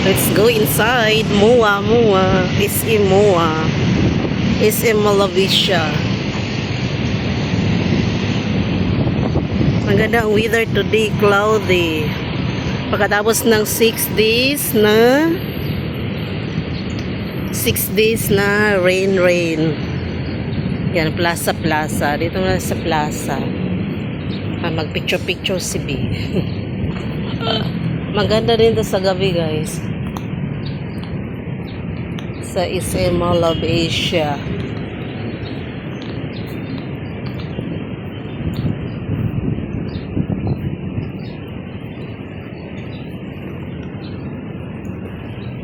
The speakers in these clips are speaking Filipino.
Let's go inside. Mua, Mua. SM Mua. SM Malavisya. Maganda ang weather today, cloudy. Pagkatapos ng 6 days na rain. Yan, plaza. Dito na sa plaza. Mag-picture si B. Maganda rin to sa gabi, guys. Sa SM Mall of Asia.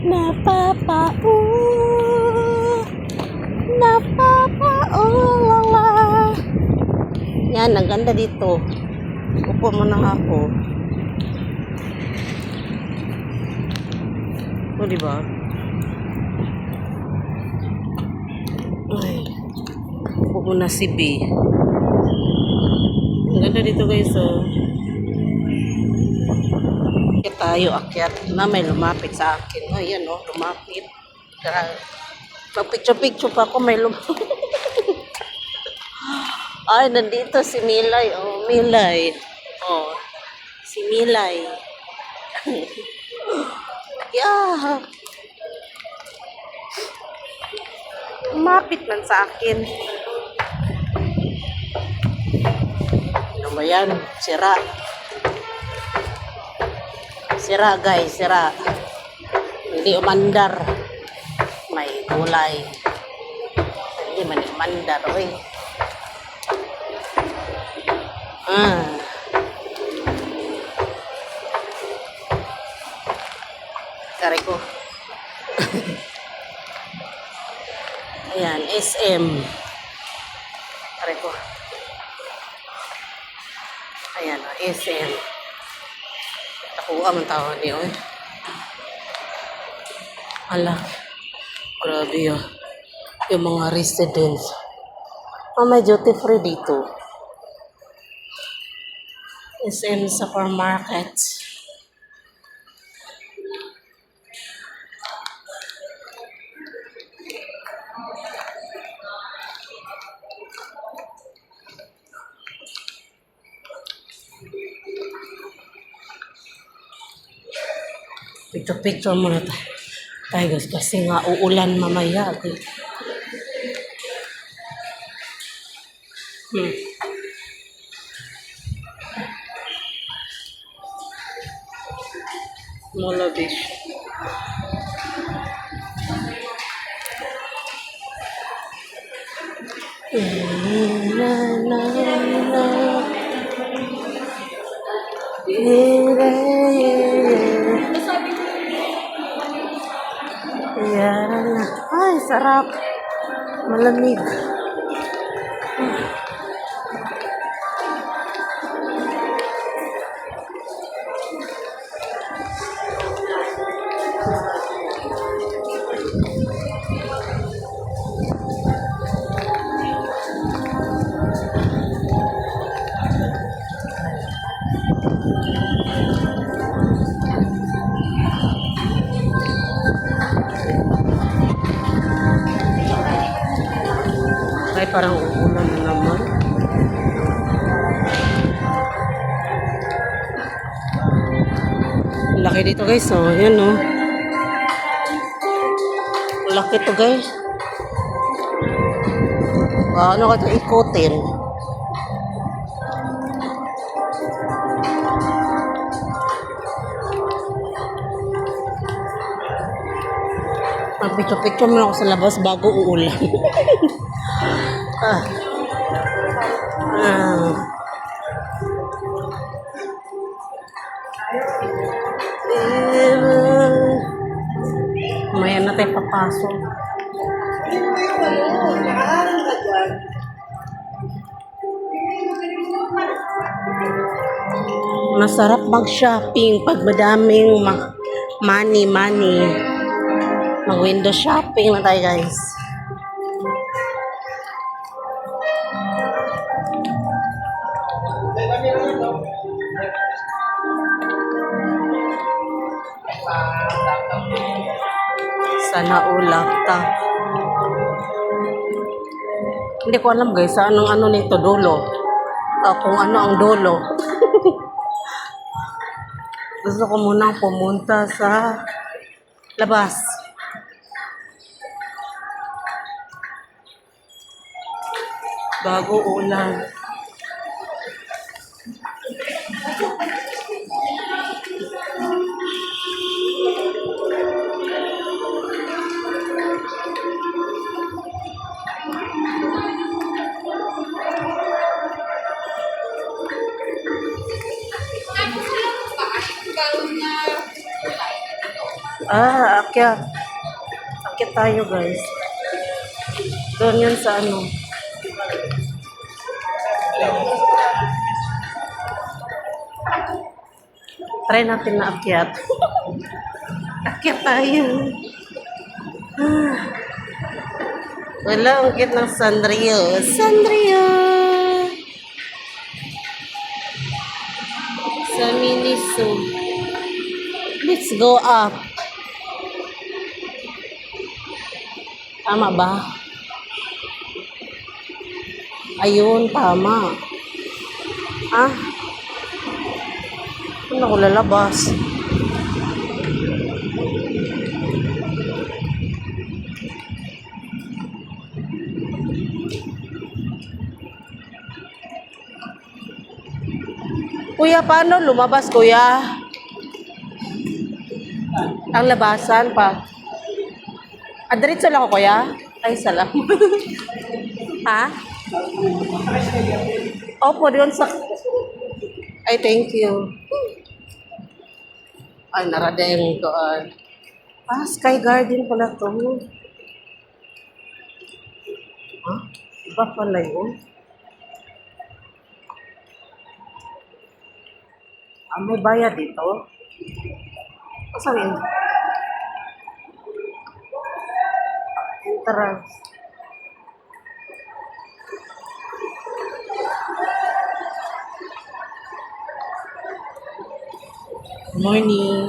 Napapa-lala. Yan, ang ganda dito. Upo muna ako. O, diba? Ay. Upo muna si B. Ang ganda dito, guys, oh. Tayo akyat na may lumapit sa akin. Ayan, oh, lumapit. Pag-picture pa ako, may lumapit. Ay, nandito si Milay. Oh, Milay. Oh, si Milay. Yeah. Lumapit man sa akin. Ano ba yan? Sira, guys, sira. Hindi umandar. May gulay. Hindi man umandar, oy. Kari ko. Ayan, SM. Kari ko. Ayan, SM. Ako ang tawag niyo, eh. Ala, grabe yun. Yung mga residents. May duty free dito. SM Supermarket. Picture muna tayo, guys, kasi nga uulan mamaya. Malabish. Yan. Ay, sarap. Malamig. Ay, parang uulan na naman. Laki dito, guys. Oh, yan, oh. Laki to, guys. Ano ka ito ikutin? Picture mo ako sa labas bago uulan. Maya na tayo papasok. Masarap mag-shopping pag madaming money. Mag-window shopping na tayo, guys. Sana ulapta. Hindi ko alam guys, saan ang ano nito dulo. Kung ano ang dulo. Gusto ko munang pumunta sa labas. Bago ulan. Akyat. Akyat tayo guys. Doon yun sa ano. Try natin na akyat. Akyat tayo. Wala, ang cute ng Sanrio. Sanrio! Sa Miniso. Let's go up. Tama ba? Ayun, tama. Ano ko lalabas? Kuya, paano lumabas, kuya? Ang labasan pa. Diretso lang ako, kuya? Ay, salamat. Ha? Opo, doon sa... Ay, thank you. Ay, naradeng ko. Sky Garden pala to. Iba pala yun. May bayad dito. Saan yun? Entrance. Morning.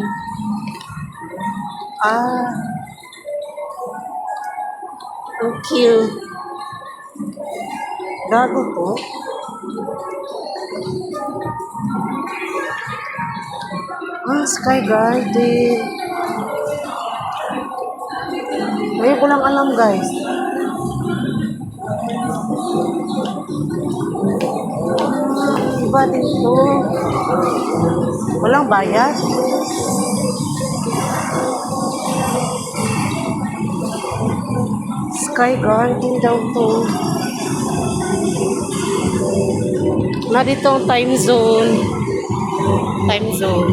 Thank you. Gago to. Sky Garden. Ngayon ko lang alam, guys. Iba dito. Walang bayad. Sky Garden daw to. Na dito ang time zone. Time zone.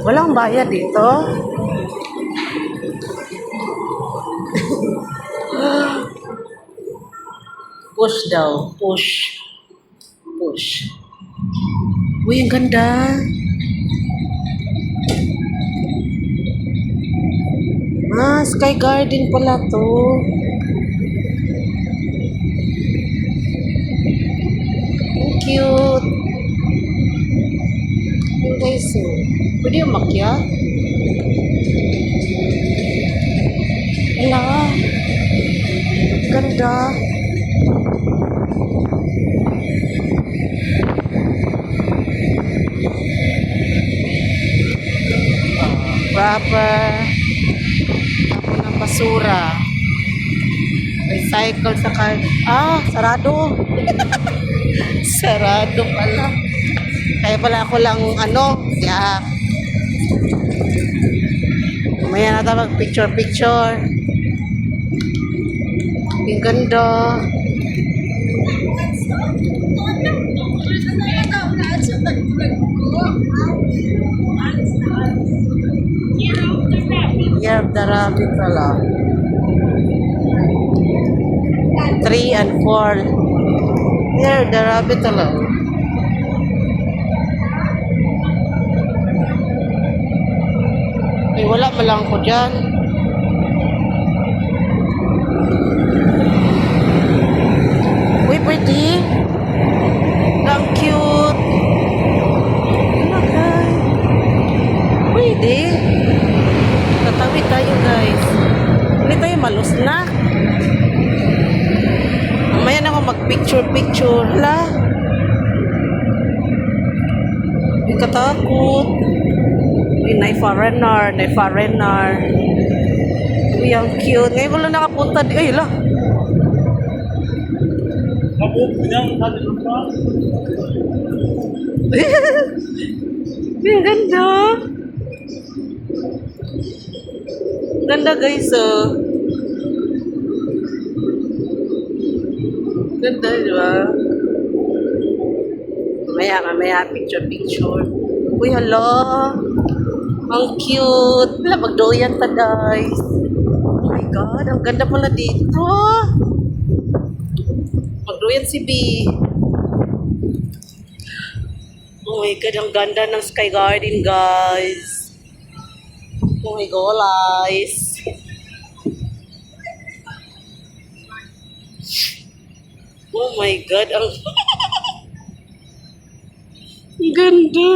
Walang bayad dito. Push daw. Push. Push. Uy, ang ganda. Sky Garden pala to. Ang cute. Ang guys, pwede yung makyat? Wala. Ganda. Proper. Ako ng basura. Recycle sa car. Sarado. Sarado pala. Kaya pala ako lang siya. Mamaya na tayo mag-picture. Ang ganda. Year of the Rabbit pala. 3 and 4. Year of the Rabbit pala. Wala malang ko dyan. Uy, pwede. Ang cute. Uy, katakot. Uy, na-foreigner. Uy, ang cute. Ngayon ko lang nakapunta. Ay, la. Ang ganda. Ganda guys, oh. Ganda, di ba? Mamaya, picture. Uy, hala. Ang cute. Wala, magdoyan ta, guys. Oh my God, ang ganda pala dito. Magdoyan si B. Oh my God, ang ganda ng Sky Garden, guys. Oh my God, guys. Oh my God, ang ang ganda.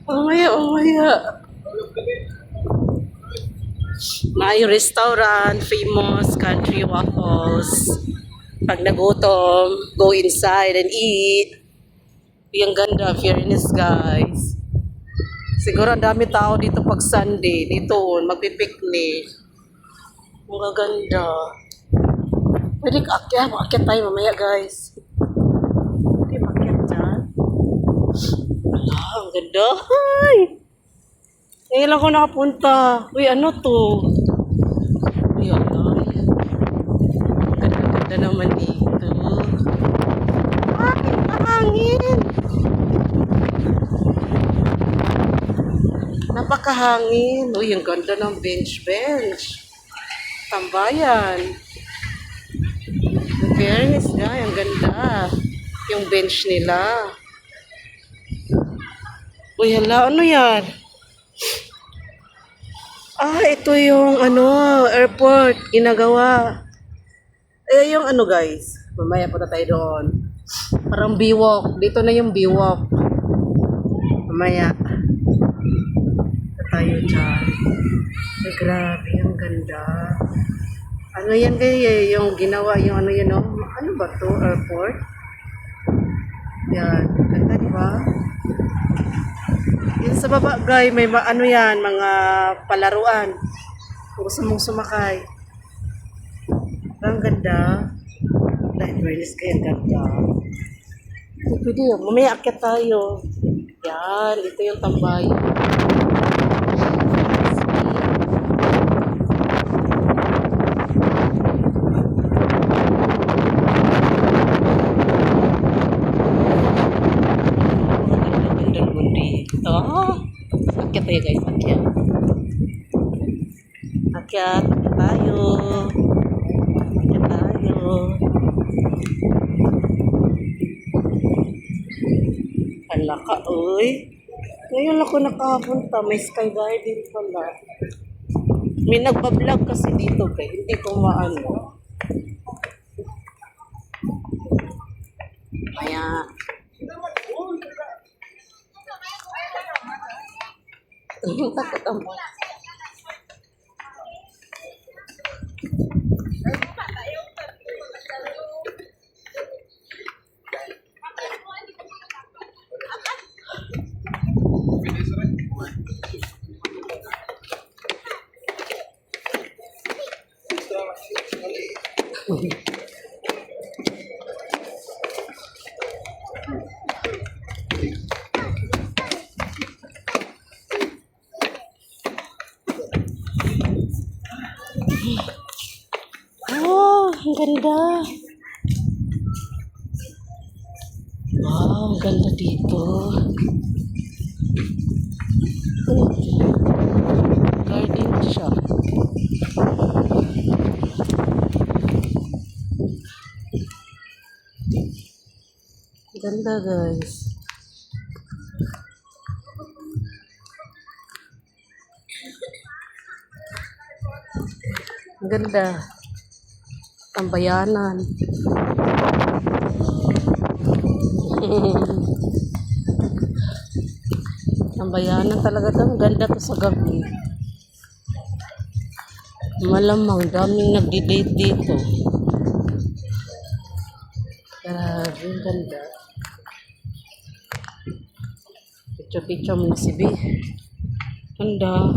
Umaya. May restaurant, famous country waffles. Pag nagutom, go inside and eat. Yung ganda, fairness guys. Siguro ang dami tao dito pag Sunday. Dito, magpipiknik. Ang ganda. Pwede akyat tayo mamaya guys. Pwede makyat dyan. Ala, ang ganda. Ay! Ngayon lang ako nakapunta. Uy, ano to? Uy, ano? Ganda naman dito. Ay, mahangin! Napakahangin. Uy, ang ganda ng bench. Tambayan. In fairness, guys, ang ganda. Yung bench nila. Uy, hala, ano yan? Ito yung airport, ginagawa. Yung guys, mamaya punta tayo doon. Parang B-walk, dito na yung B-walk. Mamaya. Punta tayo dyan. Ay, grabe, ang ganda. Ano yan guys, yung ginawa, yung ano ba to, airport? Yan, ganda diba? Yan sa baba guys, may mga palaruan. Kung gusto mong sumakay. Ang ganda. Dahil fairness kayo, ang ganda. Pwede yun, mamaya akyat tayo. Yan, ito yung tambayan. Akyat tayo guys, akyat tayo. Hala ka, uy. Ngayon ako nakapunta, may Sky Garden pala. May nagbablog kasi dito guys, hindi ko maano. Kaya takot ang ang ganda. Wow, ang ganda dito. Garden siya. Ganda guys. Ang ganda. Tambayanan. Tambayanan talaga to. Ang ganda to sa gabi. Malamang daming nagdi-date dito. Grabe, ang ganda. Picture-picture mo na si B. Ganda.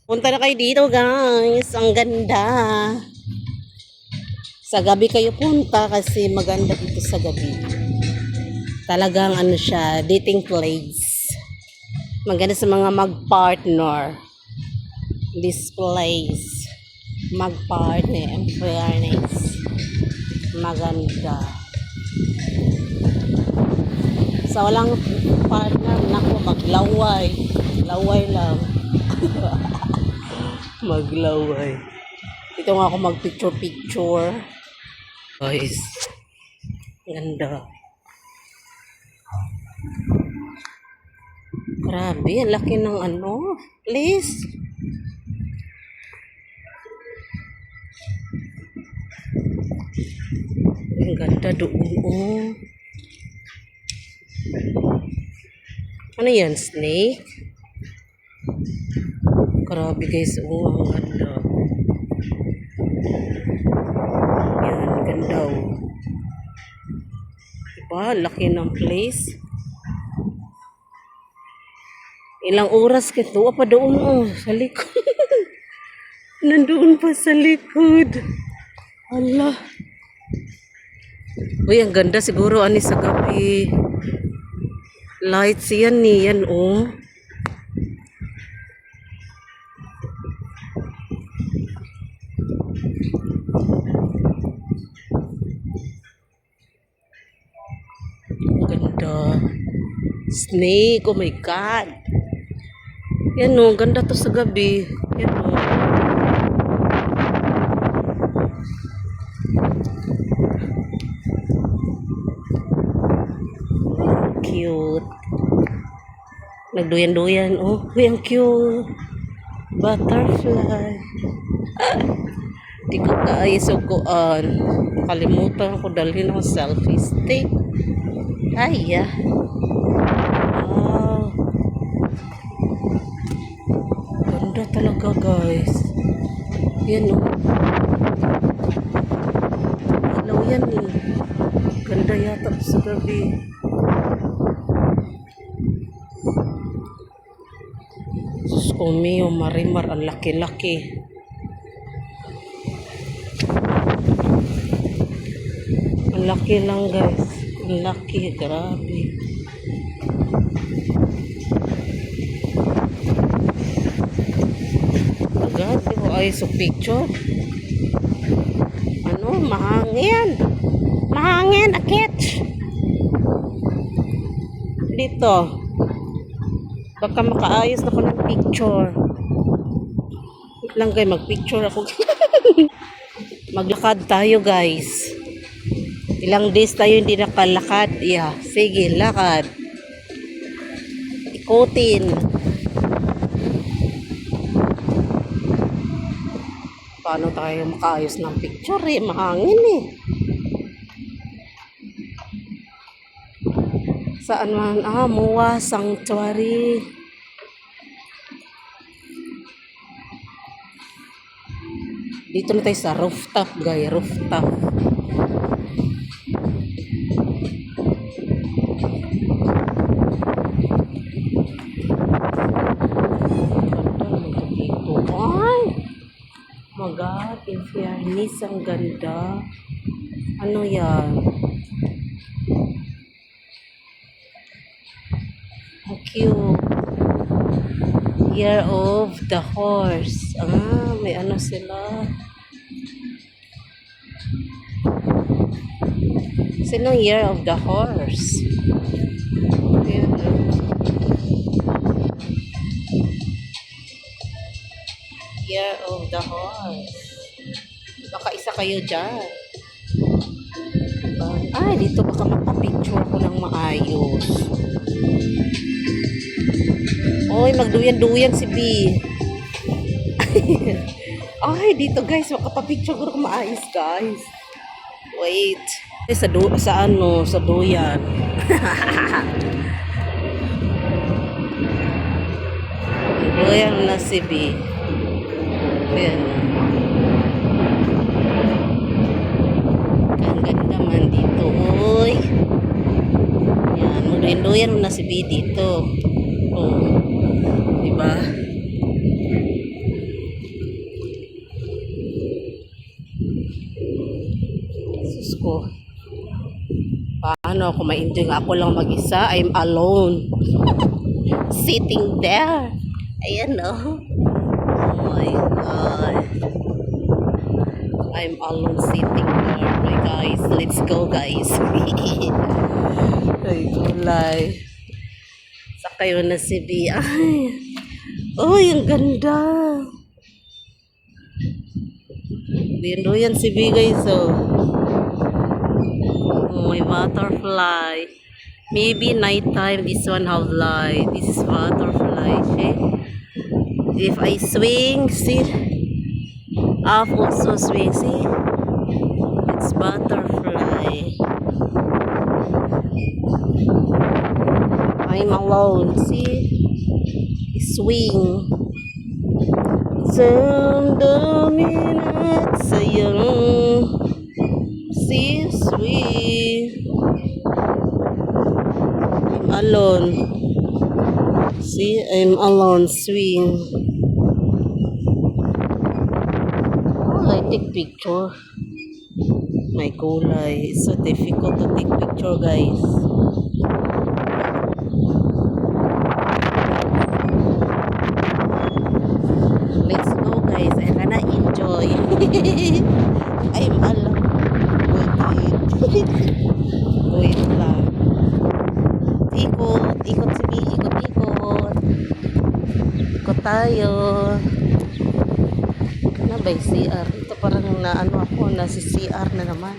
Punta na kayo dito, guys. Ang ganda. Sa gabi kayo punta kasi maganda dito sa gabi. Talagang ano siya, dating place. Maganda sa mga mag-partner. This place. Mag-partner and fairness. Maganda. Sa walang partner, naku, maglaway. Laway lang. Maglaway. Dito nga ako mag-picture-picture. Guys. Ganda. Grabe, ang laki ng ano. Please. Ang ganda doon. Oh. Ano yan? Snake? Grabe guys. Oh, ang ganda. Yan, ganda. Oh. Diba? Laki ng place. Ilang oras ka to? Pa doon. Oh, sa likod. Nandoon pa sa likod. Allah. Uy, ang ganda siguro ani sa gabi. Lights yan ni yan oh. Ang ganda. Snake, oh my god. Yan oh, ganda to sa gabi. Yan oh. Cute. Nagduyan-duyan. Oh, ang cute. Butterfly. Di ko kaya sukuan. Kalimutan ko dalhin ng selfie stick. Ay, yeah. Wow. Ganda talaga, guys. Yan, oh. Hello, yan, eh. Ganda yata sa gabi. Sus ko mio, marimar, ang laki-laki. Ang laki lang guys. Ang laki, grabe. Agad, di ko ayos sa picture. Ano, mahangin. Mahangin, akit. Dito. Baka makaayos na ko ng picture. Wait lang guys, mag-picture ako. Maglakad tayo guys. Ilang days tayo hindi nakalakad. Yeah, sige, lakad. Ikutin. Paano tayo makaayos ng picture eh? Mahangin eh. Saan man? Ah, Moa Sanctuary. Dito na tayo sa rooftop, guys. Rooftop. Ay! My God, in fairness, ang ganda. Ano yan? Ang cute. Year of the Horse. Ah, may ano sila. Sinong Year of the Horse? Ayan. Year of the Horse. Baka isa kayo dyan. Diba? Ay, dito baka magpa-picture ko ng maayos. Oy, magduyan-duyan si B. Ay, dito guys, makapapicture ko maayos guys. Wait. Sa ano, sa duyan. Duyan na si B. Ayan. Ang ganda Duyan na si B dito. Oh. Diba? Sus ko. Paano ako ma-enjoy nga ako lang mag-isa? I'm alone. Sitting there. Ayan oh. Oh my God. I'm alone sitting there. My guys, let's go guys. Ay, kulay. Sakay mo na si B. Ay. Uy, ang ganda. Lindo yan si B guys oh. Oh, may butterfly. Maybe nighttime this one have light. This is butterfly. See? If I swing, see? Up also swing, see? It's butterfly. I'm alone, see? Swing. Samdamin at sayang. See? Swing. I'm alone. See? I'm alone, swing. I take picture. My kulay. It's so difficult to take picture, guys. Let's go, guys. I'm gonna enjoy. I'm alone. Wait. Wait lang. Ikot. Ikot sige. Ikot-ikot. Ikot tayo. Na ba yung CR? Ito parang naano ako, nasi CR na naman.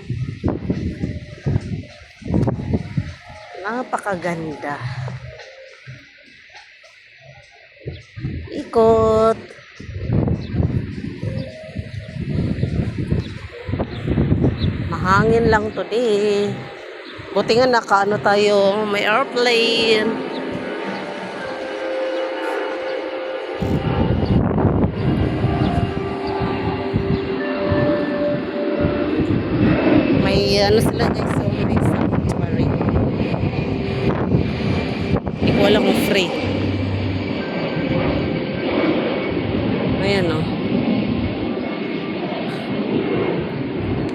Napakaganda. Ikot. Mahangin lang today. Buti nga nakaano tayo, may airplane. May ano sila guys, so may sanctuary. Hindi ko alam kung free. Ayan o.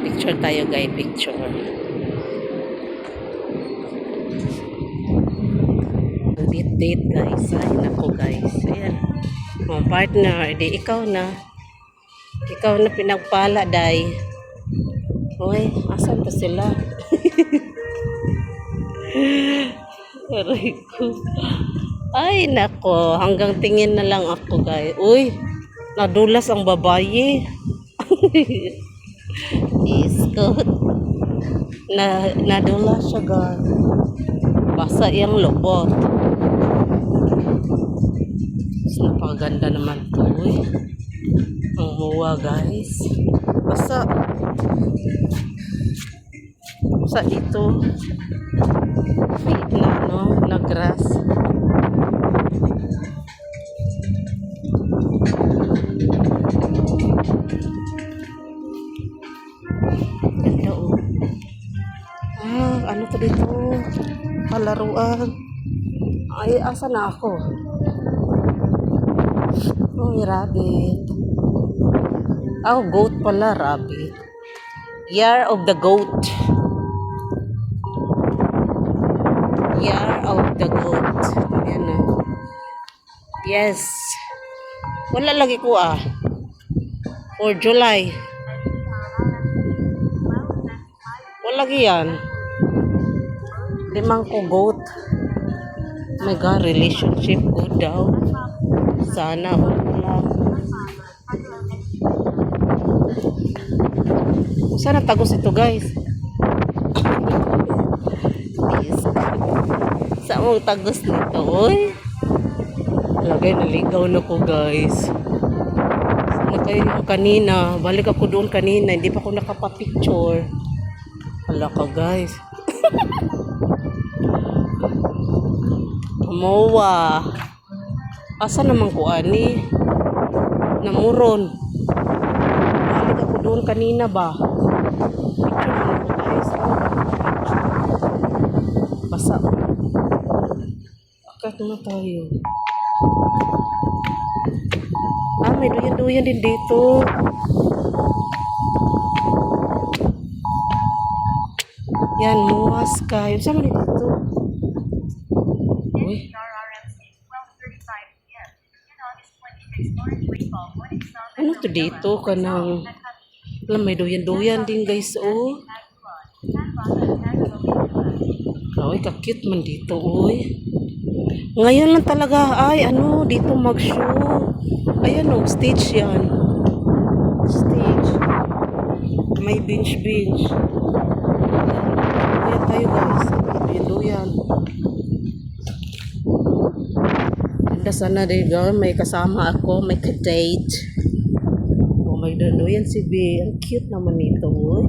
Picture tayo guys, picture. Date guys. Ay nako guys. Ayan. Mga partner, edi ikaw na. Ikaw na pinagpala day. Uy, asan to sila? Aray ko. Ay, nako. Hanggang tingin na lang ako, guys. Uy, nadulas ang babae. Iskot. Nadulas siya, guys. Basa yung lobot. Napakaganda naman to. Uy. Ang muwa, guys. Basa. Sa dito na no na grass. Ganda oh. Ano to dito? Palaruan. Ay, asa na ako? Oh, rabbit. Oh, goat pala, rabbit. Year of the goat. Year of the goat. Ayan na. Yes. Wala lagi ko For July. Wala lagi yan. Limang ko goat. Oh my God, relationship good daw. Sana wala. Sana tagos ito guys. Yes. Sa mong tagos nito, oy. Lagay naligaw na ko guys. Sana kayo yung kanina. Balik ako doon kanina. Hindi pa ako nakapapicture. Hala ka guys. Mowa. Asa naman ko ani? Namuron. Balik ako doon kanina ba? Picture mo ko guys. Basa. na tayo. Ah, may duyan-duyan din dito. Yan, muwas ka. Yun, sama dito. Uy. Ano to dito? Kanang... Alam, may duyan-duyan din guys, oh. Uy, kakit man dito, uy. Ngayon lang talaga, ay, ano, dito mag-show. Ayan, oh, stage yan. Stage. May bench. Ayan tayo, guys. Duyan-duyan. Ganda sana dito, may kasama ako, may ka-date. Oh, may duyan si B. Ang cute naman nito, uy.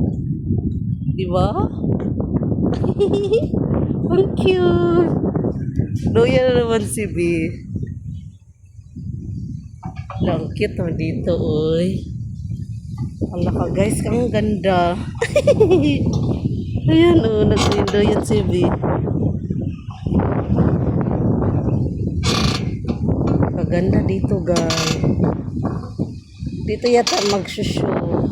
Diba? Ang cute. Duyan na naman si B. Ang cute naman dito, uy. Ala ka guys, ang ganda. Ayan, oh, nagduyan si B. Kaganda dito, guys. Dito yata mag-show.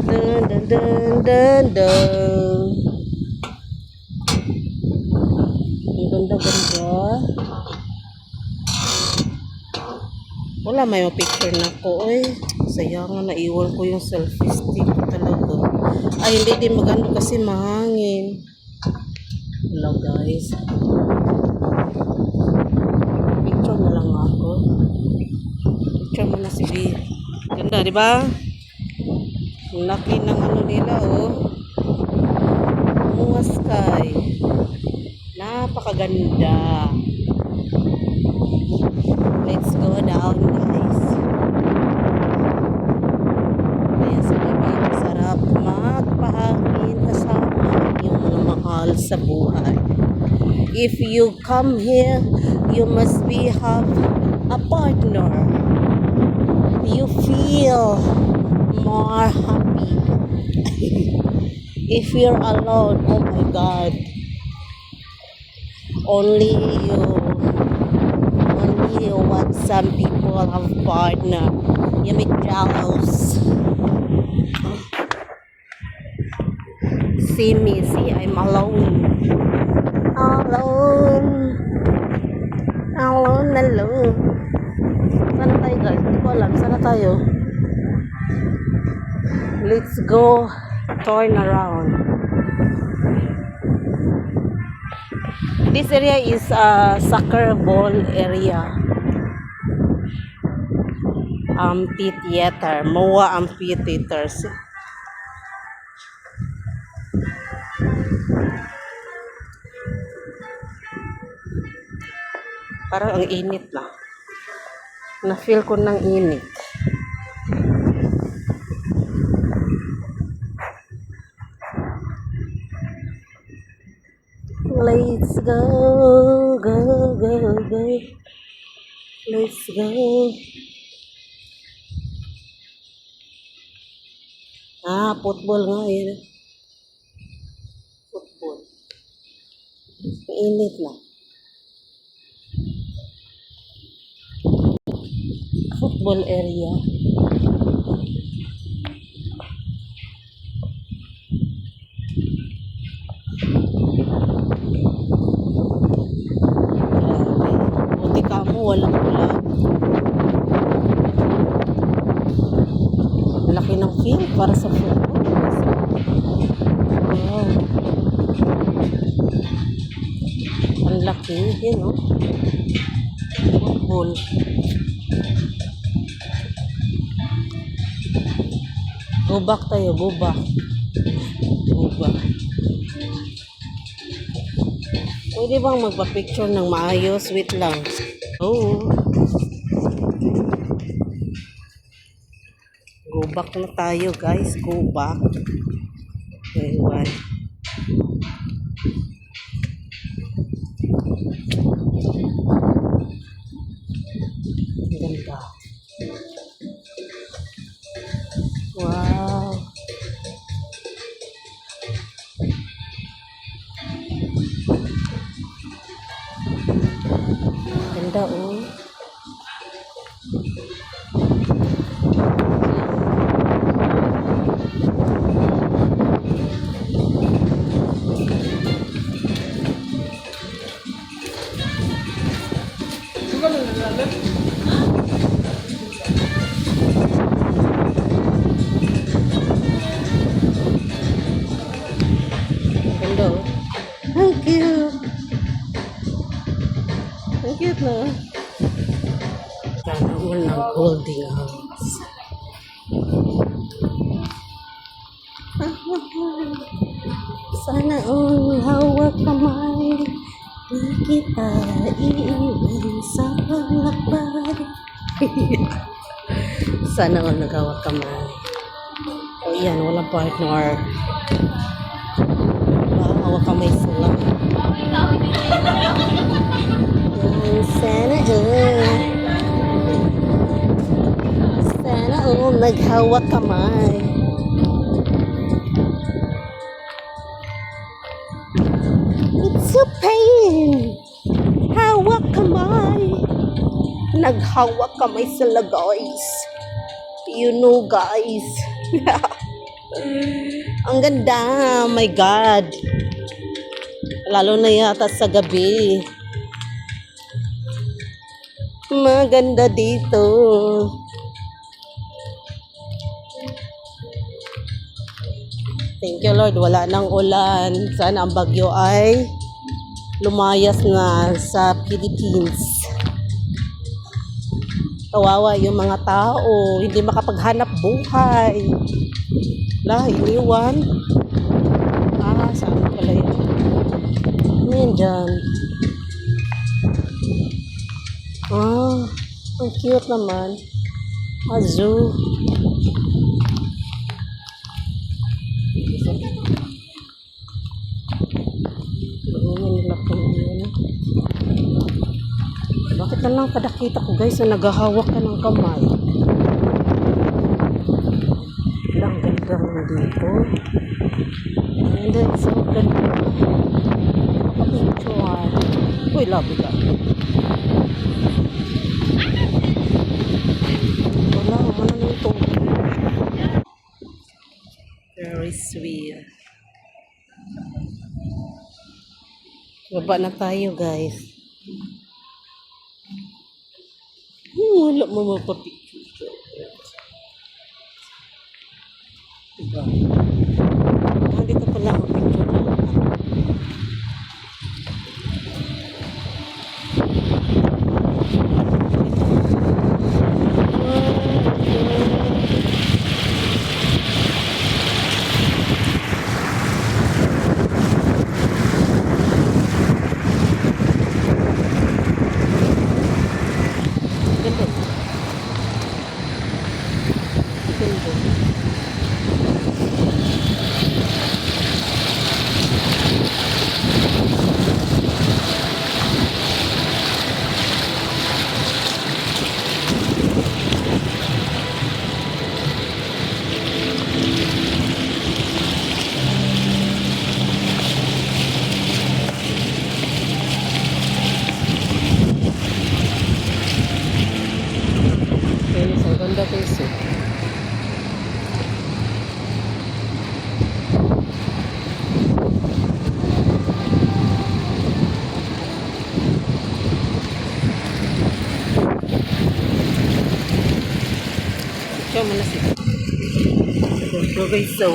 Dun, dun, dun, dun, dun. Ang ganda-ganda. Wala, may picture na ko. Ay, sayang, naiwan ko yung selfie stick talaga. Ay, hindi din maganda kasi mahangin. Wala, guys. Picture na lang ako. Picture mo na si B. Ganda, di ba? Ang laki ng ano nila, oh. Mga sky. Napakaganda. Let's go down, guys. Kaya sa gabi, masarap magpahangin kasama yung mga mahal sa buhay. If you come here, you must be have a partner. You feel more happy. If you're alone, oh my God. Only you what some people have partner. You make jealous. See me, see, I'm alone. Alone. Sana tayo guys? Hindi ko alam. Sana tayo? Let's go turn around. This area is a soccer ball area. Amphitheater. MOA Amphitheaters. Parang ang init na. Na-feel ko ng init. Let's go. Let's go. Ah, football nga yun. Football. Init na. Football area. Buti ka mo, walang ulan. Laki ng field para sa football. Wow. Ang laki, yun, no? Football. Go back tayo, go back. Go back. Pwede bang magpa-picture ng maayos? Wait lang. Oh. Go back na tayo, guys. Go back. Ewan. Ganda. Wow. building house. Sana all hawak kamay, di kita iiwan sa paglakbay. Sana all naghawak kamay. O yan, walang partner. Hawak kamay sila. Sana all naghawak kamay. It's a pain. Hawak kamay. Naghawak kamay sila, guys. You know, guys. Ang ganda. My God. Lalo na yata sa gabi. Maganda dito. Thank you, Lord. Wala nang ulan. Sana ang bagyo ay lumayas na sa Philippines. Kawawa yung mga tao. Hindi makapaghanap buhay. Iniwan. Saan pala yun? Ano yun dyan? Ang cute naman. Zoo. Bakit na lang kada kita ko, guys, na naghahawak ka ng kamay? Ang ganda mo dito. And then, so ganda. Makapictuan. Uy, labi ka. Wala, ano na ito? Very sweet. Baba na tayo, guys. Wala mo mapapicture. Diba? Dito pala ang picture. Ganda guys eh. Ikaw mo na siya. Ganda guys so.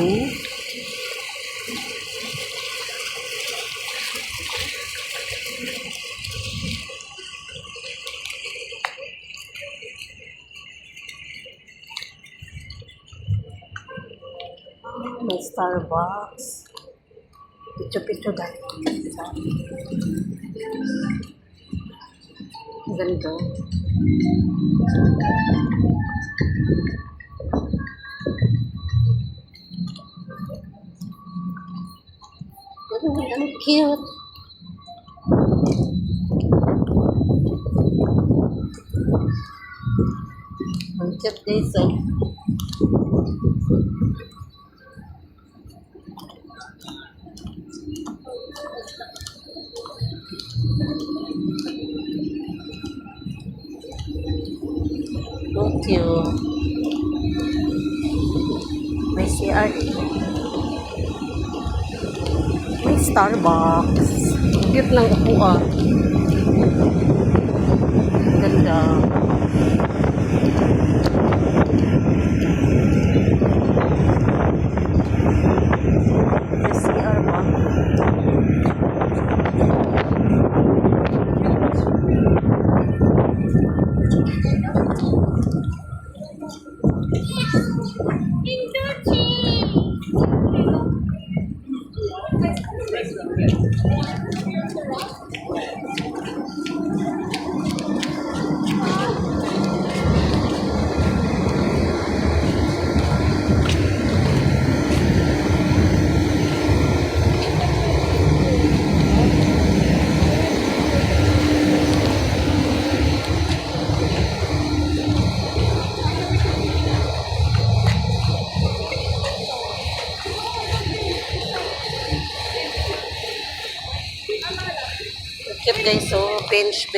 May Starbucks. Picture dahil. Ganda. Ang cute. Ang cute guys. Thank you. May CR dito. May Starbucks. Cute ng upuan. Ganda. May CR ba? Cute guys, so bench.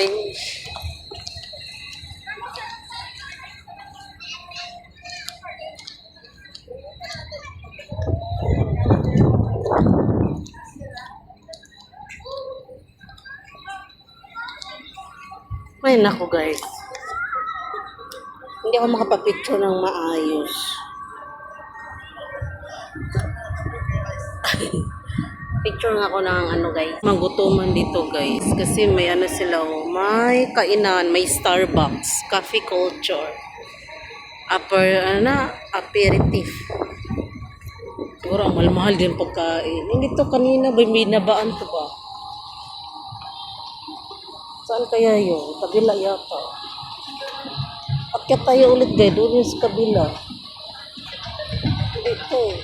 Ay nako guys. Hindi ako makapag-picture ng maayos. Picture nga ako ng ano guys. Magutuman dito guys. Kasi may ano sila oh. May kainan, may Starbucks, coffee culture. Aperitif. Siguro ang mahal din pagkain. Hindi to kanina ba binabaan to ba? Saan kaya yun? Kabila yata. Akyat tayo ulit guys. Doon yung sa kabila. Dito.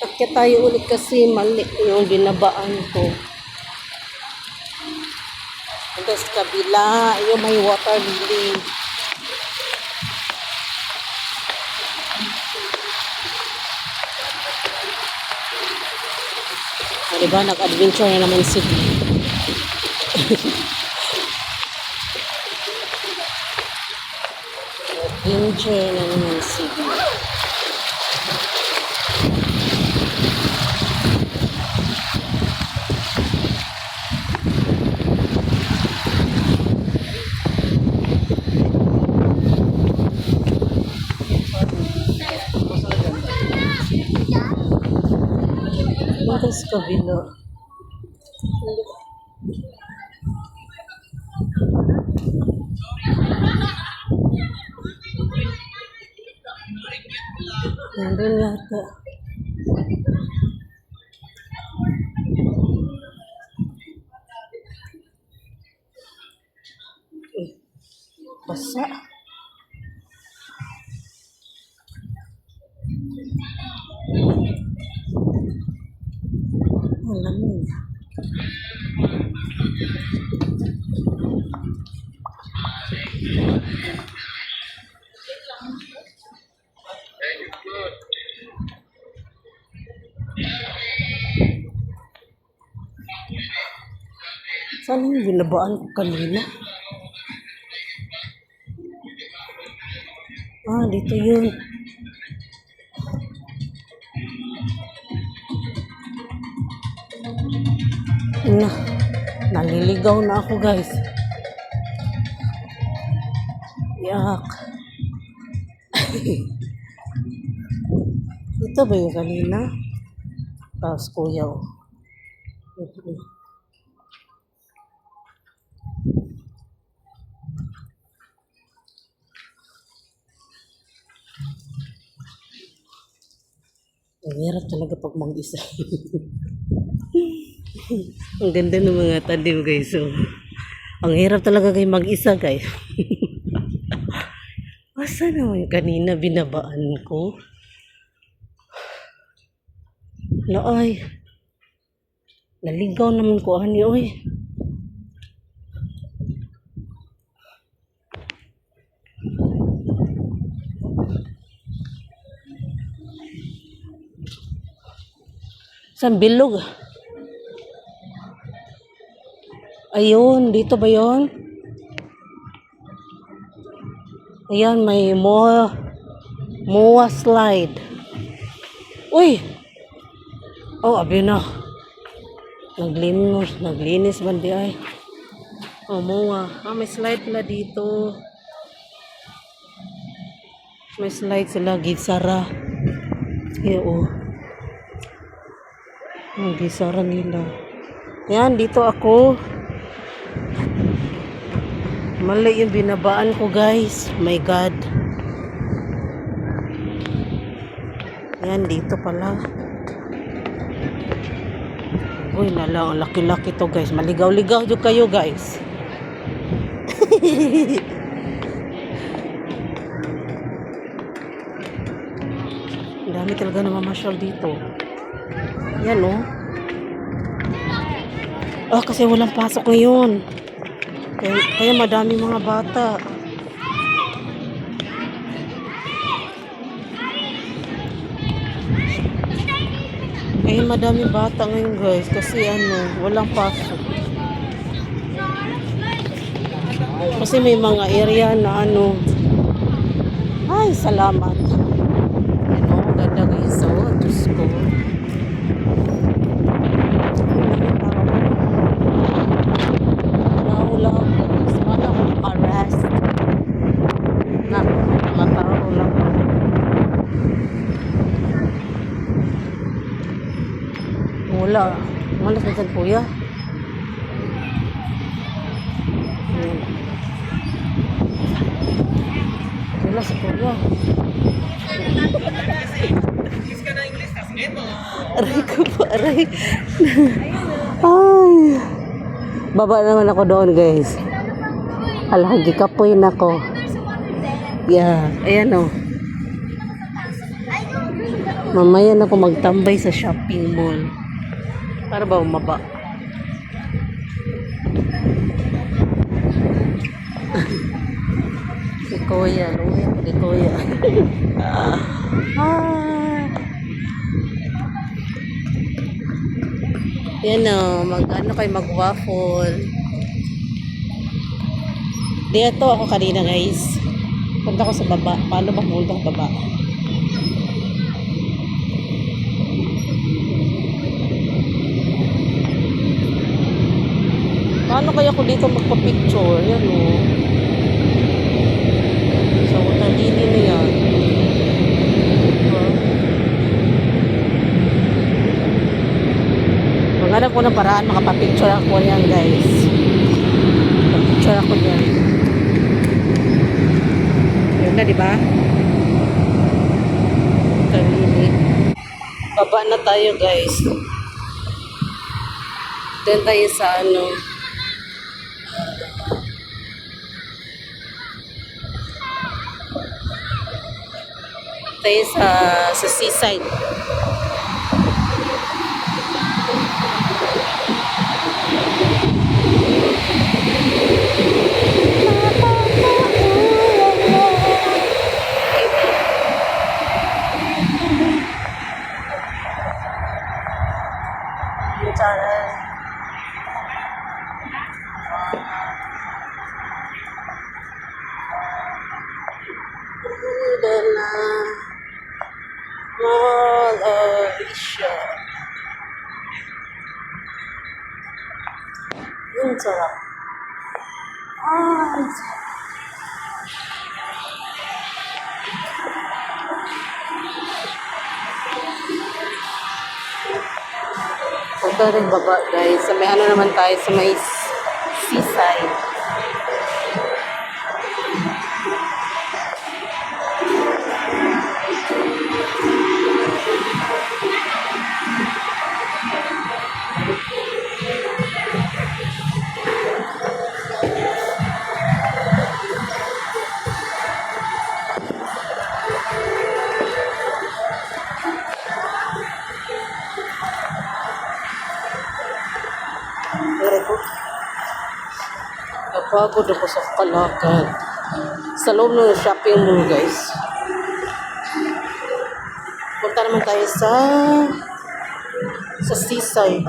Akyat tayo ulit kasi mali yung binabaan ko. Ito sa kabila. Yung may water lily. Diba, nag-adventure na naman si adventure na naman si ito sa kabila. Nandun yata. Basa. Alam mo. Saan yung binabaan ko kanina? Dito yun. Naliligaw na ako guys. Yak. Ito ba yung kanina? Tapos kuya oh. Ang hirap talaga pag mag-isa. Ang ganda ng mga talim guys. So, ang hirap talaga kayo mag-isa guys. Asa naman kanina binabaan ko? Laay. Naligaw naman ko ani oy. Saan bilog? Ayun, dito ba yun? Ayan, may Moa slide. Uy! Oh, abi na. Naglinis bandi ay. Oh, Moa. May slide pala dito. May slide sila, Gisara. Oh. Ang Gisara nila. Ayan, dito ako. Mali yung binabaan ko guys. My God. Ayan, dito pala. Uy, nalang, laki-laki to guys. Maligaw-ligaw yung kayo guys. Ang dami talaga namamasyal dito. Yan oh. Kasi walang pasok ngayon. Kaya madami mga bata. Kaya madami bata ngayon guys kasi walang pasok. Kasi may mga area na ay salamat. Ganda guys. Oh, Diyos ko. Tao lang guys. Wala akong arrest. Mga tao lang. Wala. Malas na sa kuya. Wala sa kuya. Aray ko po, aray. Ay. Baba naman ako doon guys. Alhagi kapoy na ko. Yeah, ayan o. Mamaya na ako magtambay sa shopping mall. Para ba umaba? Si Kuya, luwi ako ni Kuya. Yan o, mag-waffle. Dito ako kanina guys. Punta ko sa baba. Paano ba punta ko baba? Paano kaya ko dito magpa-picture? Yan o. Sa utadili na yan. Maghanap ko ng paraan, makapapicture ako yan guys. Picture ako yan. Yun na, diba? Kanini. Baba na tayo guys. Doon tayo sa tayo sa seaside. Mall of Asia. Yung sarap. Punta rin baba guys. Sa may naman tayo sa may seaside. Napagod ako sa kalakad. Sa loob ng shopping mall guys. Punta naman tayo sa seaside.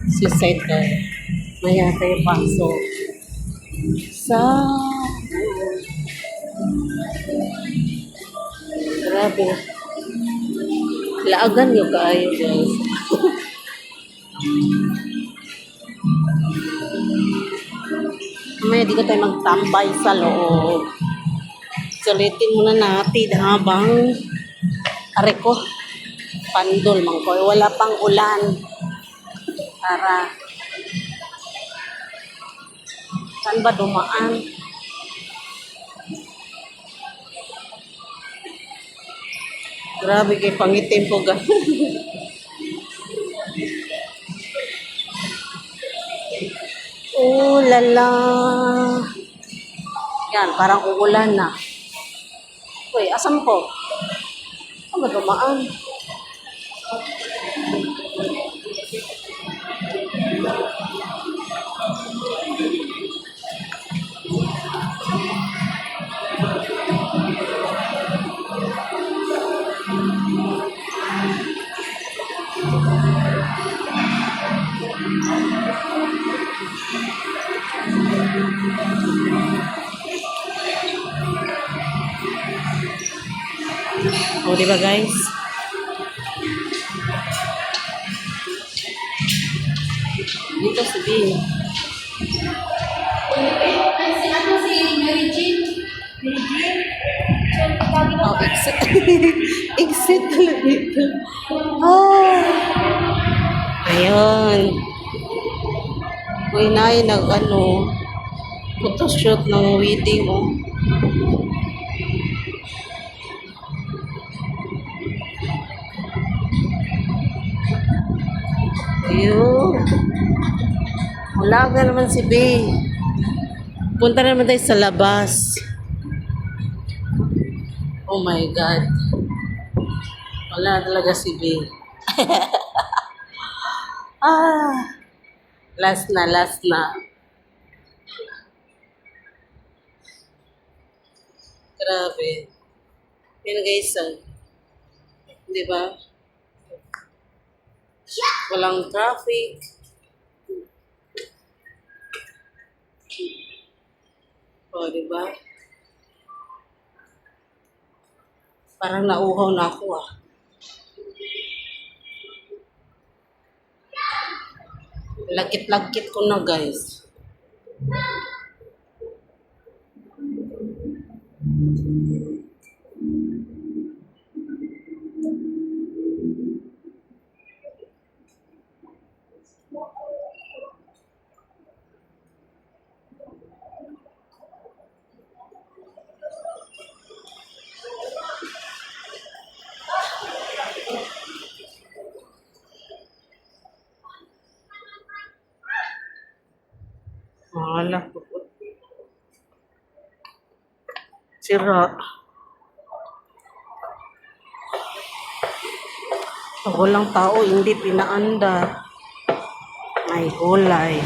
Seaside tayo. Maya tayo pasok sa grabe. Laagan yung kaayo guys. Maya di ka tayo magtambay sa loob. Sulitin muna natin habang are ko pandol man ko. Wala pang ulan. Para saan ba dumaan? Grabe kay pangitim po guys. Oh lala. Yan, parang uulan na. Uy, asam ko? Saan ba dumaan? O, di ba guys? Dito si Bing. Oh, exit. Exit talaga dito. Oh. Ayun. Uy, nai, photoshoot ng wedding, oh. Ayun. Wala ka naman si Bing. Punta na naman tayo sa labas. Oh my God. Wala talaga si Bing. Last na, last na. Grabe. Yan guys, di ba? Walang traffic. O, di ba? Parang nauhaw na ako ah. Lagkit-lagkit ko na guys. Mahala po. Sira. Pag walang tao, hindi pinaanda. May gulay.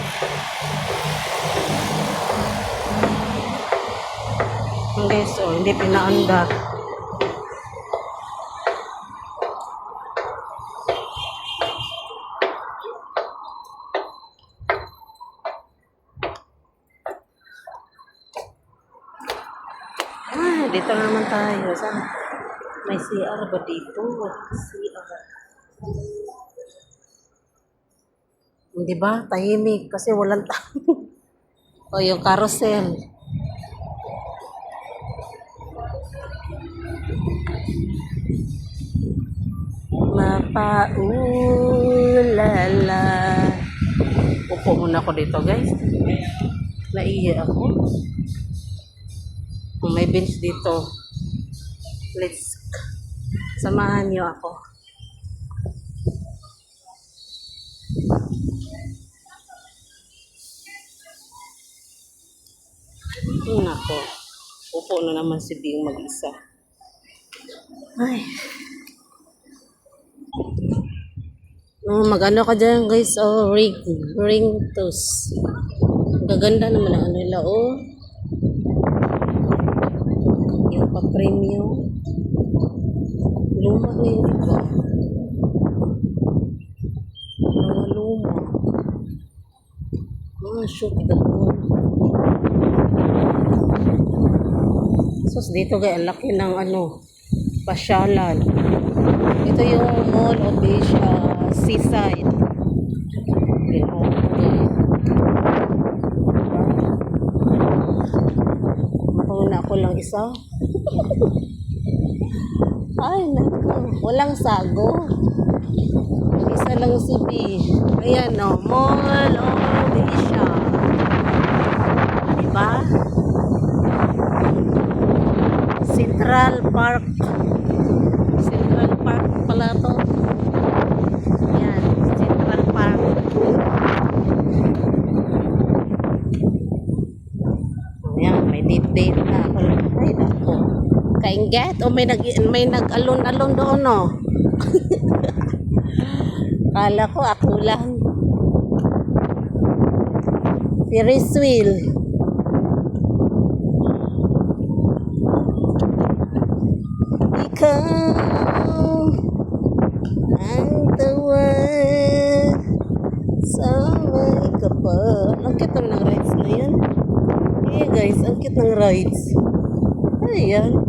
Guys, oh, hindi pinaanda. Dito na naman tayo. Saan? May CR ba dito? CR. Hindi ba? Tahimik. Kasi walang tao. O yung carousel. Mapaulala. Upo muna ako dito guys. Naiya ako. May bench dito. Let's samahan niyo ako. Nako. Upo na naman si Bing mag-isa. Ay. Mag-ano ka dyan guys. Oh, ring toast. Gaganda naman ang ano nila. Oh. Yung pa-premium. Luma na yun ito. Luma. Shoot the ball. Sus, dito kaya ang laki ng pasyalan. Ito yung Mall of Asia Seaside. Makauna ako lang isa. Ay, naku. Walang sago. Isa lang si B. Ayan o. Mall of Asia. Diba? Central Park. Central Park pala to. Ayan. Central Park. Ayan. May date na ako. Ay, naku. Kainget o may nag-alon-alon doon no. Kala ko ako lang. Ferris wheel. Ikaw ang tawag sa may kapal. Ang cute naman ng rides na yan. Eh guys, ang cute ng rides. Ayan.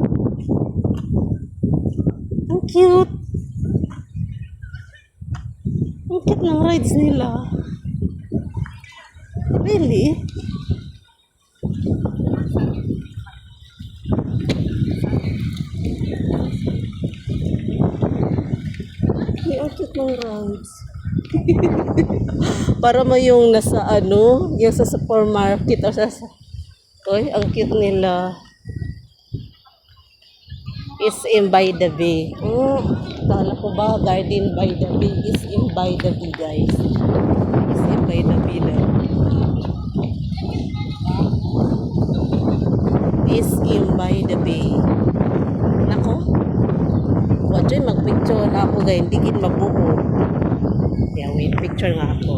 cute. Ang cute ng rides nila. Really? Ay, ang cute ng rides. Para mo yung nasa ano, yung sa supermarket o sa... Uy, ang cute nila. Is in by the bay. Kala ko ba garden by the bay is in by the bay, guys. Is in by the bay na. Is in by the bay. Nako. Wadyo magpicture ako guys, hindi gid mabuo. Yeah, wait, picture nga ako.